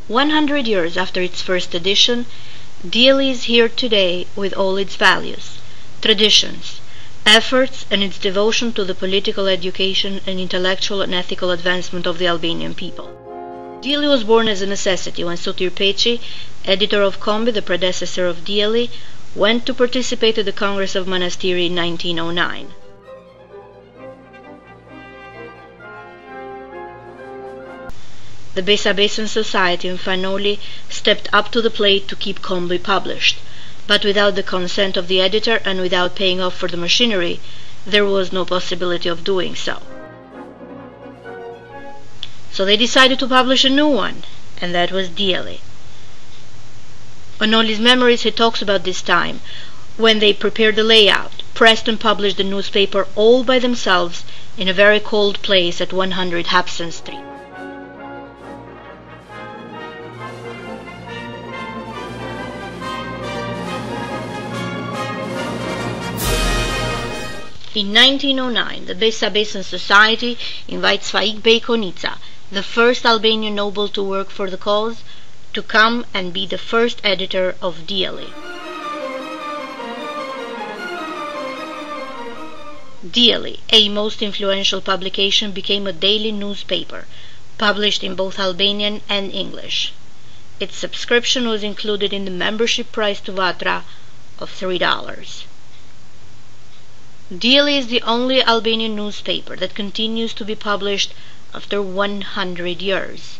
100 years after its first edition, DIELLI is here today with all its values, traditions, efforts, and its devotion to the political education and intellectual and ethical advancement of the Albanian people. DIELLI was born as a necessity when Sotir Peçi, editor of Kombi, the predecessor of DIELLI, went to participate at the Congress of Manastiri in 1909. The Besabesan Society in Fanoli stepped up to the plate to keep Kombi published, but without the consent of the editor and without paying off for the machinery, there was no possibility of doing so. So they decided to publish a new one, and that was DIELLI. On all his memories he talks about this time, when they prepared the layout, pressed and published the newspaper all by themselves in a very cold place at 100 Hapson Street. In 1909, the Besabesan Society invites Faik Bey Konica, the first Albanian noble to work for the cause, to come and be the first editor of DIELLI. DIELLI, a most influential publication, became a daily newspaper, published in both Albanian and English. Its subscription was included in the membership price to Vatra of $3. DIELLI is the only Albanian newspaper that continues to be published after 100 years.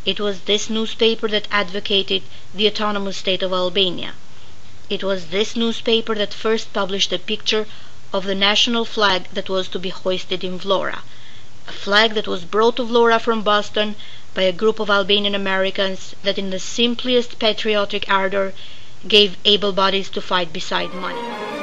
It was this newspaper that advocated the autonomous state of Albania. It was this newspaper that first published a picture of the national flag that was to be hoisted in Vlora, a flag that was brought to Vlora from Boston by a group of Albanian Americans that in the simplest patriotic ardor gave able bodies to fight beside money.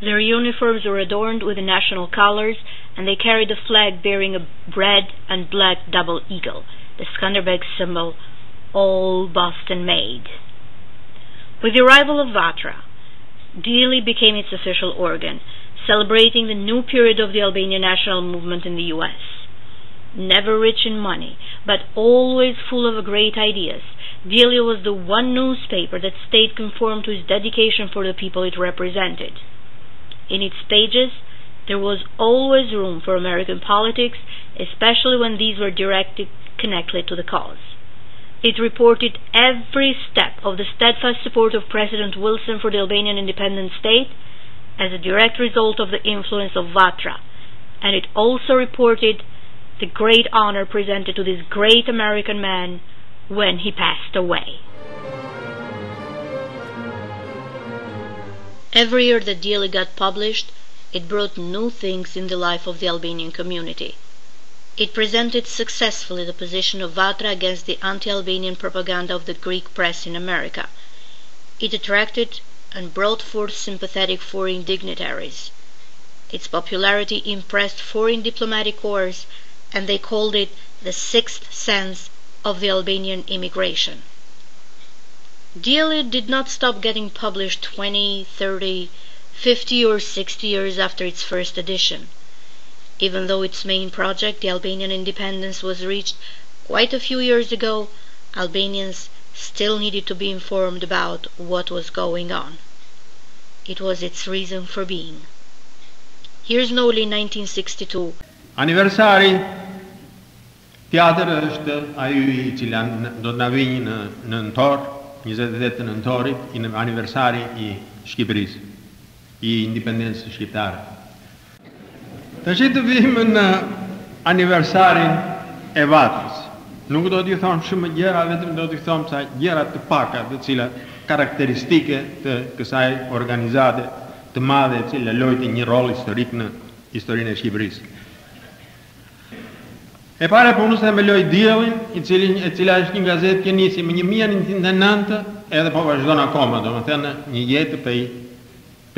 Their uniforms were adorned with the national colors, and they carried a flag bearing a red and black double eagle, the Skanderbeg symbol, all Boston made. With the arrival of Vatra, DIELLI became its official organ, celebrating the new period of the Albanian national movement in the U.S. Never rich in money, but always full of great ideas, DIELLI was the one newspaper that stayed conformed to its dedication for the people it represented. In its pages, there was always room for American politics, especially when these were directly connected to the cause. It reported every step of the steadfast support of President Wilson for the Albanian independent state as a direct result of the influence of Vatra, and it also reported the great honor presented to this great American man when he passed away. Every year that DIELLI got published, it brought new things in the life of the Albanian community. It presented successfully the position of Vatra against the anti-Albanian propaganda of the Greek press in America. It attracted and brought forth sympathetic foreign dignitaries. Its popularity impressed foreign diplomatic corps, and they called it the sixth sense of the Albanian immigration. DIELLI did not stop getting published 20, 30, 50 or 60 years after its first edition. Even though its main project, the Albanian independence, was reached quite a few years ago, Albanians still needed to be informed about what was going on. It was its reason for being. Here's Noli 1962. Aniversari teatër është ajo I cila do të na vijë në nëntor, 28 nëntorit, aniversari I Shqipërisë, I independencës shqiptare. Tash të vijmë në aniversarin e Vatrës. Nuk do t'i them shumë gjëra, vetëm do t'i them sa gjëra të paka, të cilat karakteristike të kësaj organizate të madhe e cila lojti një rol historik në historinë e Shqipërisë. E para punës e me loj DIELLIn, e cila është një gazetë që nisi më 1909 edhe po vazhdon akoma, do më thënë një jetë prej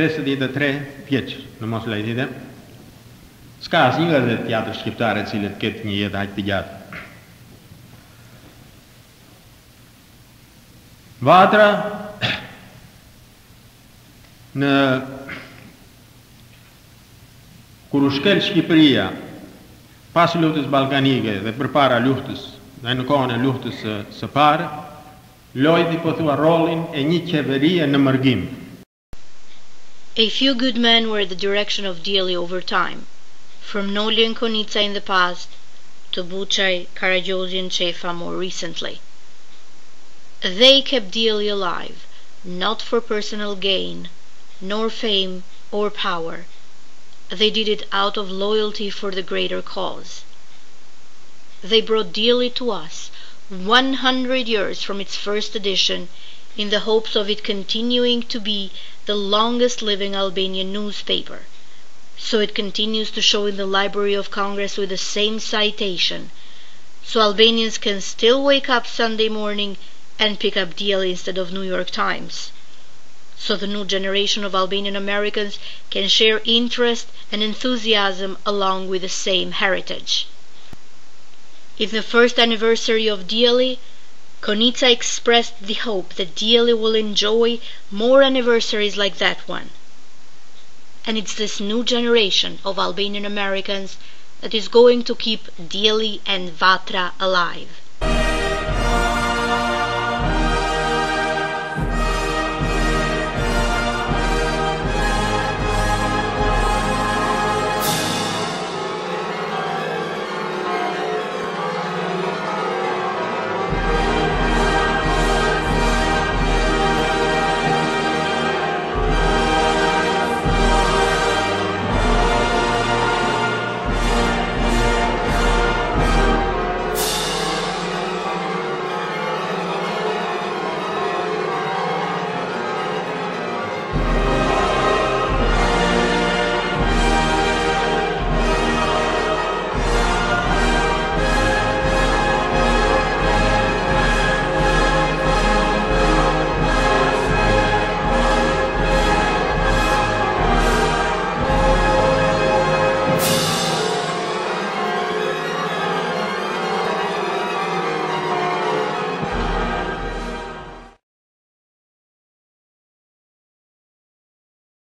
53 vjeç, në mos lajtite. S'ka asnjë gazetë tjetër shqiptare e cila ketë një jetë aq të gjatë. Vatra në kur u shkel Shqipëria pas luftës ballkanike dhe përpara luftës, dhe në kohën e luftës së parë, lojti po thua rolin e një qeverie në mërgim. A few good men were the direction of DIELLI over time, from Noli and Konica in the past to Bucay, Karagiozzi and Cefa more recently. They kept DIELLI alive, not for personal gain, nor fame or power. They did it out of loyalty for the greater cause. They brought DIELLI to us 100 years from its first edition in the hopes of it continuing to be the longest living Albanian newspaper. So it continues to show in the Library of Congress with the same citation, so Albanians can still wake up Sunday morning and pick up DIELLI instead of New York Times. So the new generation of Albanian Americans can share interest and enthusiasm along with the same heritage. In the first anniversary of DIELLI, Konica expressed the hope that DIELLI will enjoy more anniversaries like that one. And it's this new generation of Albanian Americans that is going to keep DIELLI and Vatra alive.